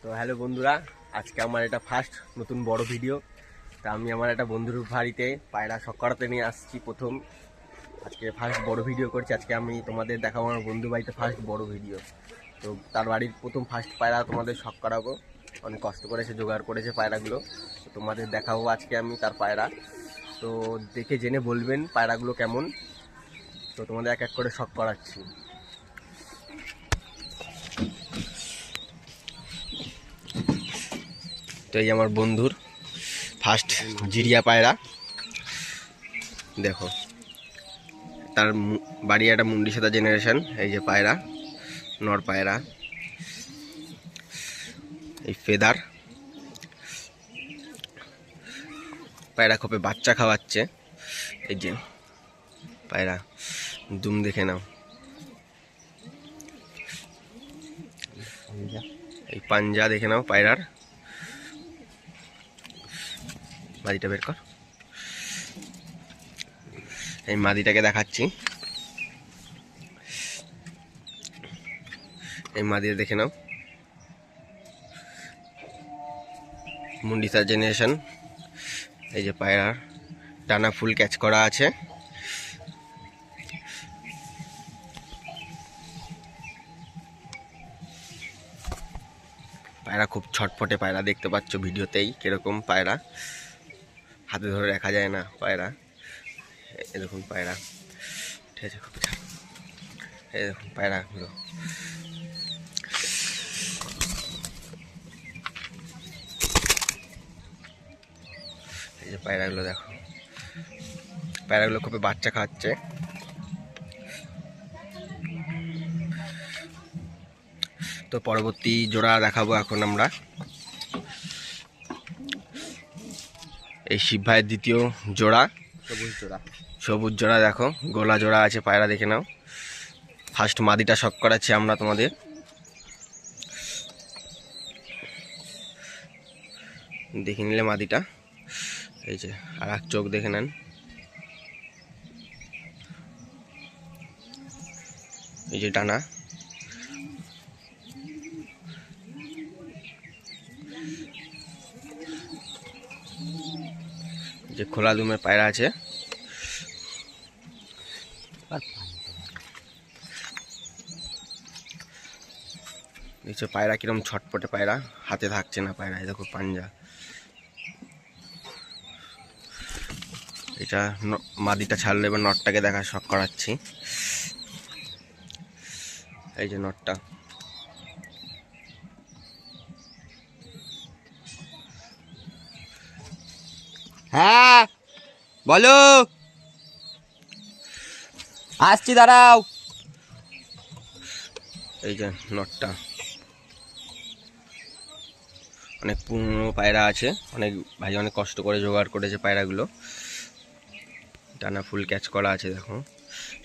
তো হ্যালো বন্ধুরা, আজকে আমার এটা ফার্স্ট নতুন বড় ভিডিও। তা আমি আমার একটা বন্ধুর বাড়িতে পায়রা শখ করাতে নিয়ে আসছি প্রথম। আজকে ফার্স্ট বড় ভিডিও করছি। আজকে আমি তোমাদের দেখাবো আমার বন্ধু বাড়িতে ফার্স্ট বড় ভিডিও। তো তার বাড়ির প্রথম ফার্স্ট পায়রা তোমাদের শখ করাবো। অনেক কষ্ট করেছে, জোগাড় করেছে পায়রাগুলো। তো তোমাদের দেখাবো আজকে আমি তার পায়রা। তো দেখে জেনে বলবেন পায়রাগুলো কেমন। তো তোমাদের এক এক করে শখ করাচ্ছি। তো এই আমার বন্ধুর ফার্স্ট জিরিয়া পায়রা, দেখো তার বাড়ি একটা মুন্ডি সাদা জেনারেশন। এই যে পায়রা, নর পায়রা, এই ফেদার পায়রা খোপে বাচ্চা খাওয়াচ্ছে। এই যে পায়রা দুম দেখে নাও, এই পাঞ্জা দেখে নাও পায়রার। মাদিটা বের কর, এই মাদিটাকে দেখাচ্ছি। এই মাদিটা দেখে নাও, মুন্ডিসার জেনারেশন। এই যে পায়রার ডানা ফুল ক্যাচ করা আছে। পায়রা খুব ছটফটে পায়রা, দেখতে পাচ্ছ ভিডিওতেই কিরকম পায়রা, হাতে ধরে রাখা যায় না পায়রা। এই দেখুন পায়রা, ঠিক আছে, খুব এই দেখুন পায়রাগুলো। এই যে পায়রাগুলো দেখো, পায়রাগুলো খুব বাচ্চা খাওয়াচ্ছে। তো পরবর্তী জোড়া দেখাবো এখন আমরা। এই শিব ভাইয়ের দ্বিতীয় জোড়া, সবুজ জোড়া দেখো, গোলা জোড়া আছে পায়রা, দেখে নাও। ফার্স্ট মাদিটা শখ করাচ্ছি আমরা তোমাদের। দেখে নিলে মাদিটা, এই যে আর এক চোখ দেখে নেন। এই যে ডানা, যে খোলা দুমের পায়রা আছে। দেখছো পায়রা কিরম ছটপটে পায়রা, হাতে থাকছে না পায়রা। দেখো পাঞ্জা, এটা মাদিটা ছাড়লে এবার নটটাকে দেখা শখ করাচ্ছি। এই যে নটটা, হ্যাঁ বলো, আসছি দাঁড়াও। এই যে নটটা অনেক পুরনো পায়রা আছে, অনেক ভাই অনেক কষ্ট করে জোগাড় করেছে পায়রাগুলো। ডানা ফুল ক্যাচ করা আছে দেখো,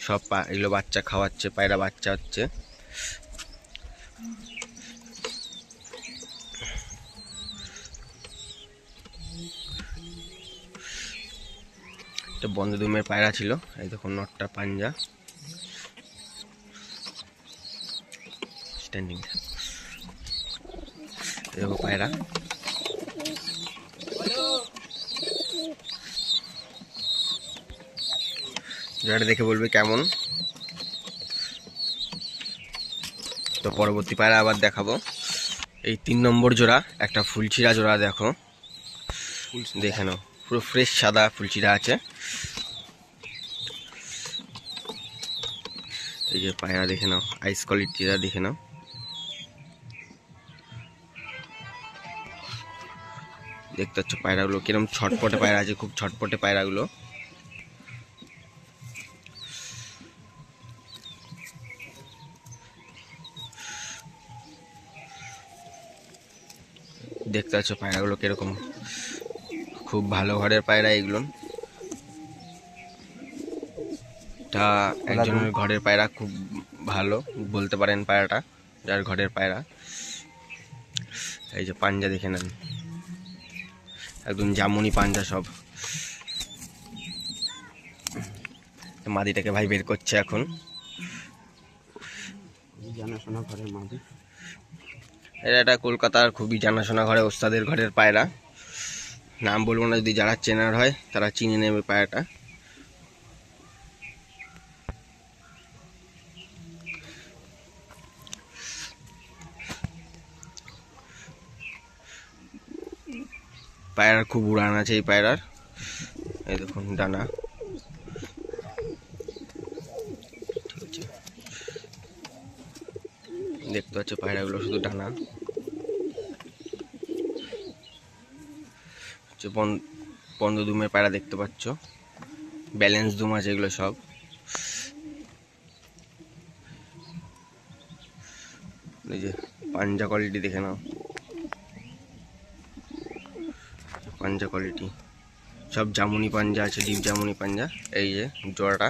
সব এগুলো বাচ্চা খাওয়াচ্ছে, পায়রা বাচ্চা হচ্ছে। এটা বন্ধ দুমের পায়রা ছিল। এই দেখো নটটা পাঞ্জা, স্ট্যান্ডিং। দেখো পায়রা, জোড়াটা দেখে বলবে কেমন। তো পরবর্তী পায়রা আবার দেখাবো। এই 3 নম্বর জোড়া, একটা ফুলচিরা জোড়া দেখো, দেখে নাও, পুরো ফ্রেশ সাদা ফুলচিরা আছে। এই যে পায়রা দেখে নাও, আইস কোয়ালিটিটা দেখে নাও। দেখতে পাচ্ছ পায়রাগুলো কিরম ছটপটে পায়রা আছে, খুব ছটপটে পায়রাগুলো। দেখতে পাচ্ছ পায়রাগুলো কিরকম, খুব ভালো ঘরের পায়রা এগুলো। এটা একজনের ঘরের পায়রা, খুব ভালো বলতে পারেন পায়রাটা, যার ঘরের পায়রা। এই যে পাঞ্জা দেখে নেন, একদম জামুনি পাঞ্জা সব। মাদিটাকে ভাই বের করছে এখন। জানাশোনা ঘরের মাদি, এটা একটা কলকাতার খুবই জানাশোনা ঘরে ওস্তাদের ঘরের পায়রা। নাম বলবো না, যদি যারা চেনার হয় তারা চিনে নেবে পায়রাটা। পায়রার খুব উড়ান আছে এই পায়রার। এই দেখুন ডানা, ঠিক আছে, দেখতে পাচ্ছ পায়রাগুলো শুধু ডানা। বন্ধ দুমের পায়রা দেখতে পাচ্ছ, ব্যালেন্স দুম আছে এগুলো সব। এই যে পাঞ্জা কোয়ালিটি দেখে নাও, পাঞ্জা কোয়ালিটি সব জামুনি পাঞ্জা আছে, ডিপ জামুনি পাঞ্জা। এই যে জোড়াটা